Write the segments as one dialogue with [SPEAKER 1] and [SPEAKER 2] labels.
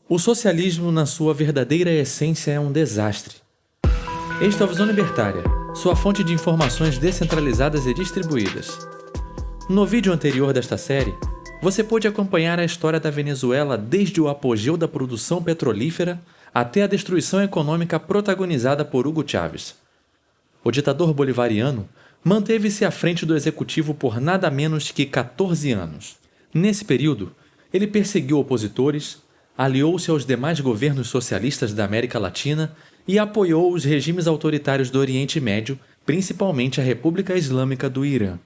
[SPEAKER 1] O socialismo, na sua verdadeira essência, é um desastre. Esta é a Visão Libertária, sua fonte de informações descentralizadas e distribuídas. No vídeo anterior desta série, você pôde acompanhar a história da Venezuela desde o apogeu da produção petrolífera até a destruição econômica protagonizada por Hugo Chávez. O ditador bolivariano manteve-se à frente do executivo por nada menos que 14 anos. Nesse período, ele perseguiu opositores, aliou-se aos demais governos socialistas da América Latina e apoiou os regimes autoritários do Oriente Médio, principalmente a República Islâmica do Irã.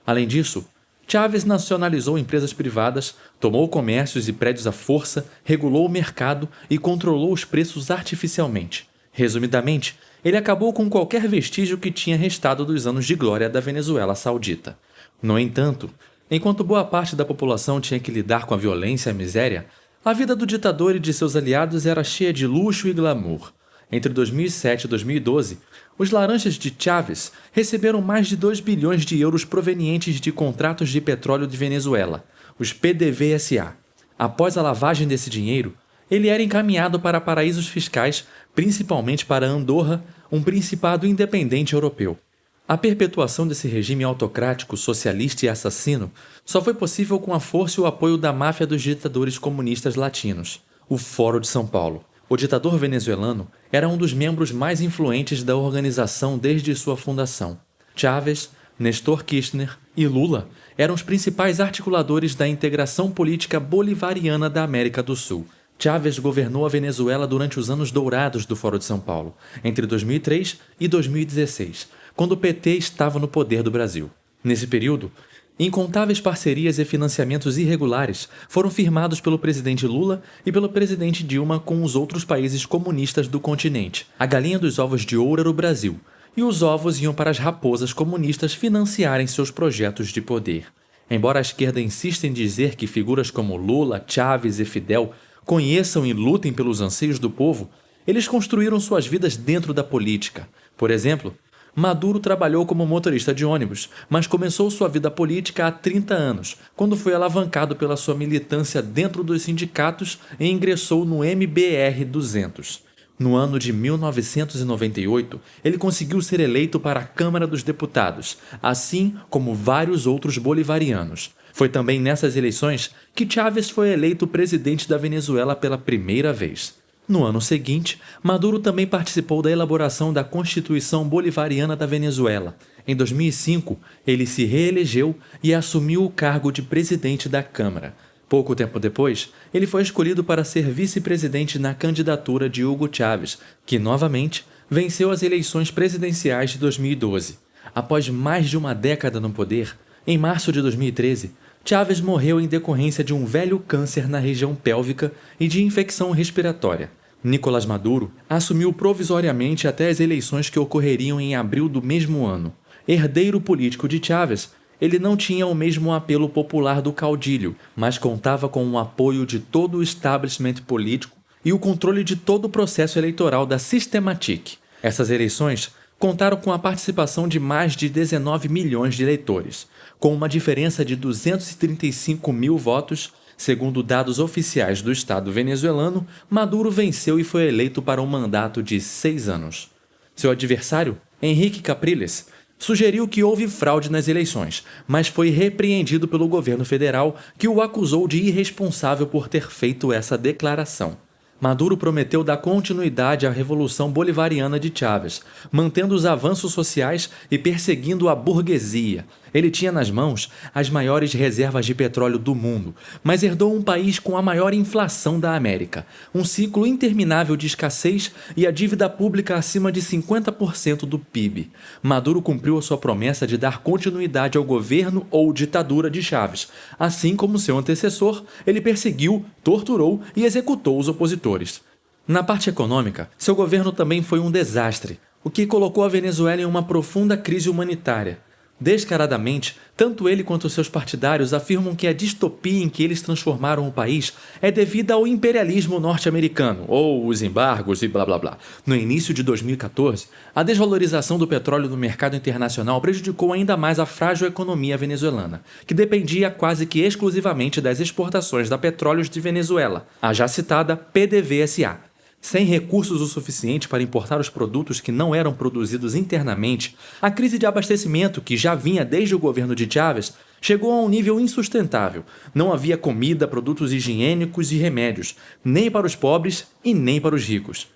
[SPEAKER 1] Além disso, Chávez nacionalizou empresas privadas, tomou comércios e prédios à força, regulou o mercado e controlou os preços artificialmente. Resumidamente, ele acabou com qualquer vestígio que tinha restado dos anos de glória da Venezuela Saudita. No entanto, enquanto boa parte da população tinha que lidar com a violência e a miséria, a vida do ditador e de seus aliados era cheia de luxo e glamour. Entre 2007 e 2012, os laranjas de Chávez receberam mais de 2 bilhões de euros provenientes de contratos de petróleo de Venezuela, os PDVSA. Após a lavagem desse dinheiro, ele era encaminhado para paraísos fiscais, principalmente para Andorra, um principado independente europeu. A perpetuação desse regime autocrático, socialista e assassino só foi possível com a força e o apoio da máfia dos ditadores comunistas latinos, o Foro de São Paulo. O ditador venezuelano era um dos membros mais influentes da organização desde sua fundação. Chávez, Néstor Kirchner e Lula eram os principais articuladores da integração política bolivariana da América do Sul. Chávez governou a Venezuela durante os anos dourados do Foro de São Paulo, entre 2003 e 2016, quando o PT estava no poder do Brasil. Nesse período, incontáveis parcerias e financiamentos irregulares foram firmados pelo presidente Lula e pelo presidente Dilma com os outros países comunistas do continente. A galinha dos ovos de ouro era o Brasil, e os ovos iam para as raposas comunistas financiarem seus projetos de poder. Embora a esquerda insista em dizer que figuras como Lula, Chávez e Fidel conheçam e lutem pelos anseios do povo, eles construíram suas vidas dentro da política. Por exemplo, Maduro trabalhou como motorista de ônibus, mas começou sua vida política há 30 anos, quando foi alavancado pela sua militância dentro dos sindicatos e ingressou no MBR-200. No ano de 1998, ele conseguiu ser eleito para a Câmara dos Deputados, assim como vários outros bolivarianos. Foi também nessas eleições que Chávez foi eleito presidente da Venezuela pela primeira vez. No ano seguinte, Maduro também participou da elaboração da Constituição Bolivariana da Venezuela. Em 2005, ele se reelegeu e assumiu o cargo de presidente da Câmara. Pouco tempo depois, ele foi escolhido para ser vice-presidente na candidatura de Hugo Chávez, que novamente venceu as eleições presidenciais de 2012. Após mais de uma década no poder, em março de 2013, Chávez morreu em decorrência de um velho câncer na região pélvica e de infecção respiratória. Nicolás Maduro assumiu provisoriamente até as eleições que ocorreriam em abril do mesmo ano. Herdeiro político de Chávez, ele não tinha o mesmo apelo popular do caudilho, mas contava com o apoio de todo o establishment político e o controle de todo o processo eleitoral da Systematic. Essas eleições contaram com a participação de mais de 19 milhões de eleitores, com uma diferença de 235 mil votos. Segundo dados oficiais do Estado venezuelano, Maduro venceu e foi eleito para um mandato de 6 anos. Seu adversário, Henrique Capriles, sugeriu que houve fraude nas eleições, mas foi repreendido pelo governo federal, que o acusou de irresponsável por ter feito essa declaração. Maduro prometeu dar continuidade à Revolução Bolivariana de Chávez, mantendo os avanços sociais e perseguindo a burguesia. Ele tinha nas mãos as maiores reservas de petróleo do mundo, mas herdou um país com a maior inflação da América, um ciclo interminável de escassez e a dívida pública acima de 50% do PIB. Maduro cumpriu a sua promessa de dar continuidade ao governo ou ditadura de Chávez. Assim como seu antecessor, ele perseguiu, torturou e executou os opositores. Na parte econômica, seu governo também foi um desastre, o que colocou a Venezuela em uma profunda crise humanitária. Descaradamente, tanto ele quanto seus partidários afirmam que a distopia em que eles transformaram o país é devida ao imperialismo norte-americano, ou os embargos e blá blá blá. No início de 2014, a desvalorização do petróleo no mercado internacional prejudicou ainda mais a frágil economia venezuelana, que dependia quase que exclusivamente das exportações da Petróleos de Venezuela, a já citada PDVSA. Sem recursos o suficiente para importar os produtos que não eram produzidos internamente, a crise de abastecimento, que já vinha desde o governo de Chávez, chegou a um nível insustentável. Não havia comida, produtos higiênicos e remédios, nem para os pobres e nem para os ricos.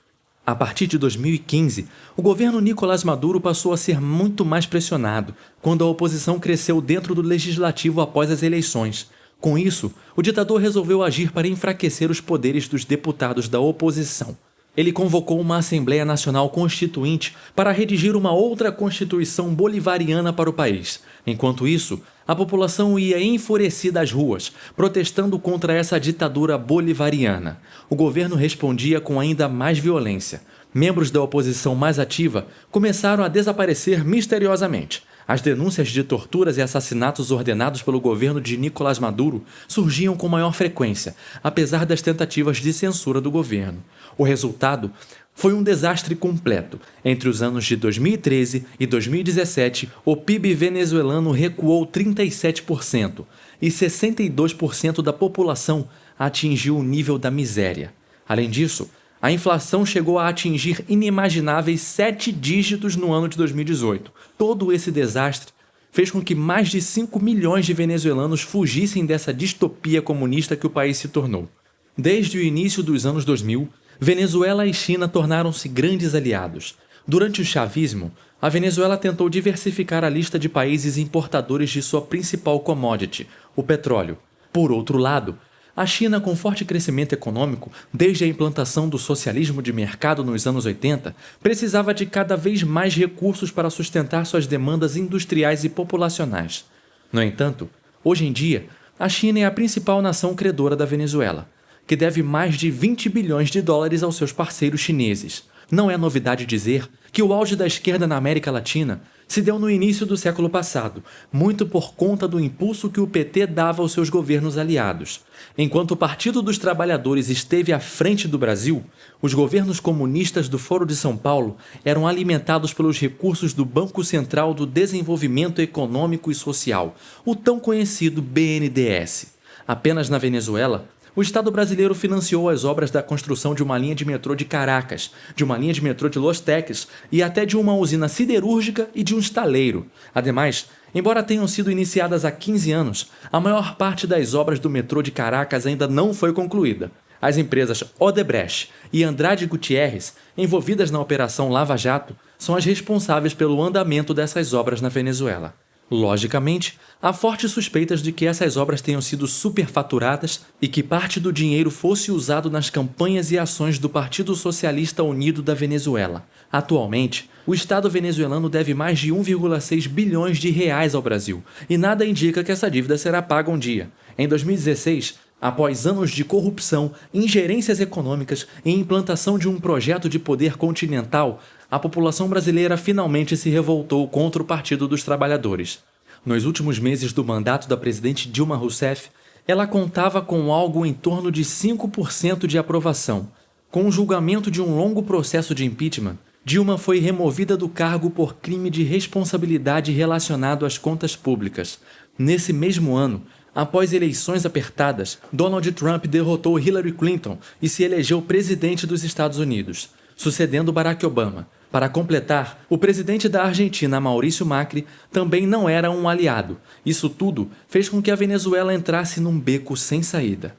[SPEAKER 1] A partir de 2015, o governo Nicolás Maduro passou a ser muito mais pressionado, quando a oposição cresceu dentro do legislativo após as eleições. Com isso, o ditador resolveu agir para enfraquecer os poderes dos deputados da oposição. Ele convocou uma Assembleia Nacional Constituinte para redigir uma outra Constituição bolivariana para o país. Enquanto isso, a população ia enfurecida às ruas, protestando contra essa ditadura bolivariana. O governo respondia com ainda mais violência. Membros da oposição mais ativa começaram a desaparecer misteriosamente. As denúncias de torturas e assassinatos ordenados pelo governo de Nicolás Maduro surgiam com maior frequência, apesar das tentativas de censura do governo. O resultado foi um desastre completo. Entre os anos de 2013 e 2017, o PIB venezuelano recuou 37% e 62% da população atingiu o nível da miséria. Além disso, a inflação chegou a atingir inimagináveis 7 dígitos no ano de 2018. Todo esse desastre fez com que mais de 5 milhões de venezuelanos fugissem dessa distopia comunista que o país se tornou. Desde o início dos anos 2000, Venezuela e China tornaram-se grandes aliados. Durante o chavismo, a Venezuela tentou diversificar a lista de países importadores de sua principal commodity, o petróleo. Por outro lado, a China, com forte crescimento econômico, desde a implantação do socialismo de mercado nos anos 80, precisava de cada vez mais recursos para sustentar suas demandas industriais e populacionais. No entanto, hoje em dia, a China é a principal nação credora da Venezuela, que deve mais de 20 bilhões de dólares aos seus parceiros chineses. Não é novidade dizer que o auge da esquerda na América Latina se deu no início do século passado, muito por conta do impulso que o PT dava aos seus governos aliados. Enquanto o Partido dos Trabalhadores esteve à frente do Brasil, os governos comunistas do Foro de São Paulo eram alimentados pelos recursos do Banco Central do Desenvolvimento Econômico e Social, o tão conhecido BNDES. Apenas na Venezuela, o Estado brasileiro financiou as obras da construção de uma linha de metrô de Caracas, de uma linha de metrô de Los Teques e até de uma usina siderúrgica e de um estaleiro. Ademais, embora tenham sido iniciadas há 15 anos, a maior parte das obras do metrô de Caracas ainda não foi concluída. As empresas Odebrecht e Andrade Gutierrez, envolvidas na Operação Lava Jato, são as responsáveis pelo andamento dessas obras na Venezuela. Logicamente, há fortes suspeitas de que essas obras tenham sido superfaturadas e que parte do dinheiro fosse usado nas campanhas e ações do Partido Socialista Unido da Venezuela. Atualmente, o Estado venezuelano deve mais de 1,6 bilhões de reais ao Brasil, e nada indica que essa dívida será paga um dia. Em 2016, após anos de corrupção, ingerências econômicas e implantação de um projeto de poder continental, a população brasileira finalmente se revoltou contra o Partido dos Trabalhadores. Nos últimos meses do mandato da presidente Dilma Rousseff, ela contava com algo em torno de 5% de aprovação. Com o julgamento de um longo processo de impeachment, Dilma foi removida do cargo por crime de responsabilidade relacionado às contas públicas. Nesse mesmo ano, após eleições apertadas, Donald Trump derrotou Hillary Clinton e se elegeu presidente dos Estados Unidos, sucedendo Barack Obama. Para completar, o presidente da Argentina, Maurício Macri, também não era um aliado. Isso tudo fez com que a Venezuela entrasse num beco sem saída.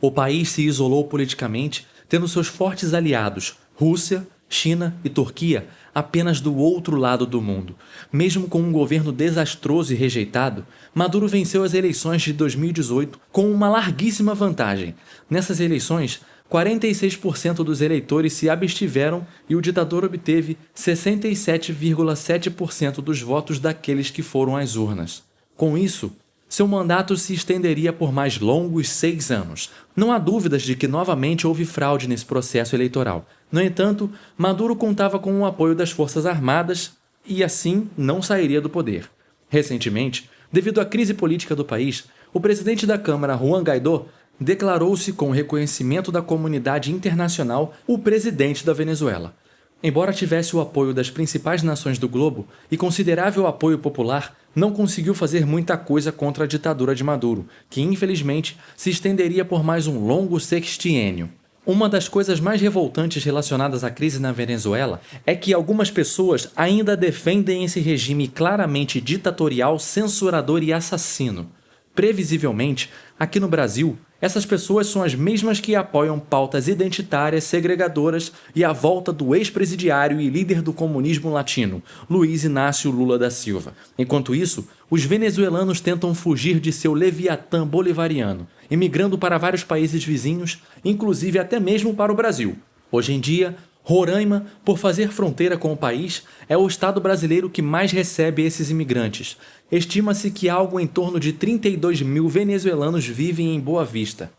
[SPEAKER 1] O país se isolou politicamente, tendo seus fortes aliados, Rússia, China e Turquia, apenas do outro lado do mundo. Mesmo com um governo desastroso e rejeitado, Maduro venceu as eleições de 2018 com uma larguíssima vantagem. Nessas eleições, 46% dos eleitores se abstiveram e o ditador obteve 67,7% dos votos daqueles que foram às urnas. Com isso, seu mandato se estenderia por mais longos 6 anos. Não há dúvidas de que novamente houve fraude nesse processo eleitoral. No entanto, Maduro contava com o apoio das Forças Armadas e assim não sairia do poder. Recentemente, devido à crise política do país, o presidente da Câmara, Juan Guaidó, declarou-se com o reconhecimento da comunidade internacional o presidente da Venezuela. Embora tivesse o apoio das principais nações do globo e considerável apoio popular, não conseguiu fazer muita coisa contra a ditadura de Maduro, que infelizmente se estenderia por mais um longo sextiênio. Uma das coisas mais revoltantes relacionadas à crise na Venezuela é que algumas pessoas ainda defendem esse regime claramente ditatorial, censurador e assassino. Previsivelmente, aqui no Brasil, essas pessoas são as mesmas que apoiam pautas identitárias, segregadoras e a volta do ex-presidiário e líder do comunismo latino, Luiz Inácio Lula da Silva. Enquanto isso, os venezuelanos tentam fugir de seu leviatã bolivariano, emigrando para vários países vizinhos, inclusive até mesmo para o Brasil. Hoje em dia, Roraima, por fazer fronteira com o país, é o estado brasileiro que mais recebe esses imigrantes. Estima-se que algo em torno de 32 mil venezuelanos vivem em Boa Vista.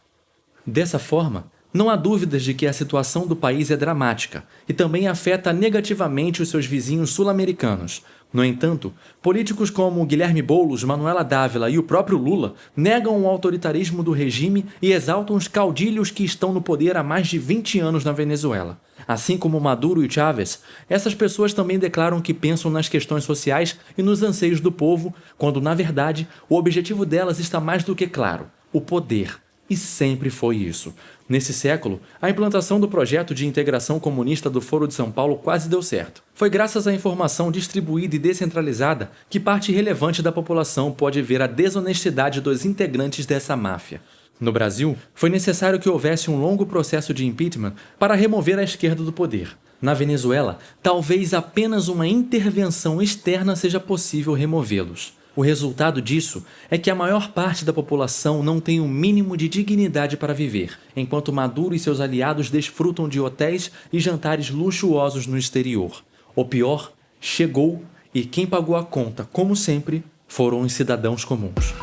[SPEAKER 1] Dessa forma, não há dúvidas de que a situação do país é dramática e também afeta negativamente os seus vizinhos sul-americanos. No entanto, políticos como Guilherme Boulos, Manuela Dávila e o próprio Lula negam o autoritarismo do regime e exaltam os caudilhos que estão no poder há mais de 20 anos na Venezuela. Assim como Maduro e Chávez, essas pessoas também declaram que pensam nas questões sociais e nos anseios do povo, quando, na verdade, o objetivo delas está mais do que claro: o poder. E sempre foi isso. Nesse século, a implantação do projeto de integração comunista do Foro de São Paulo quase deu certo. Foi graças à informação distribuída e descentralizada que parte relevante da população pode ver a desonestidade dos integrantes dessa máfia. No Brasil, foi necessário que houvesse um longo processo de impeachment para remover a esquerda do poder. Na Venezuela, talvez apenas uma intervenção externa seja possível removê-los. O resultado disso é que a maior parte da população não tem o mínimo de dignidade para viver, enquanto Maduro e seus aliados desfrutam de hotéis e jantares luxuosos no exterior. O pior chegou e quem pagou a conta, como sempre, foram os cidadãos comuns.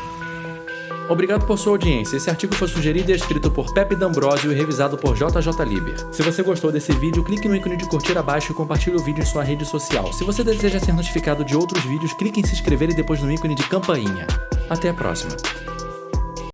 [SPEAKER 1] Obrigado por sua audiência. Esse artigo foi sugerido e escrito por Pepe D'Ambrosio e revisado por JJ Liber. Se você gostou desse vídeo, clique no ícone de curtir abaixo e compartilhe o vídeo em sua rede social. Se você deseja ser notificado de outros vídeos, clique em se inscrever e depois no ícone de campainha. Até a próxima.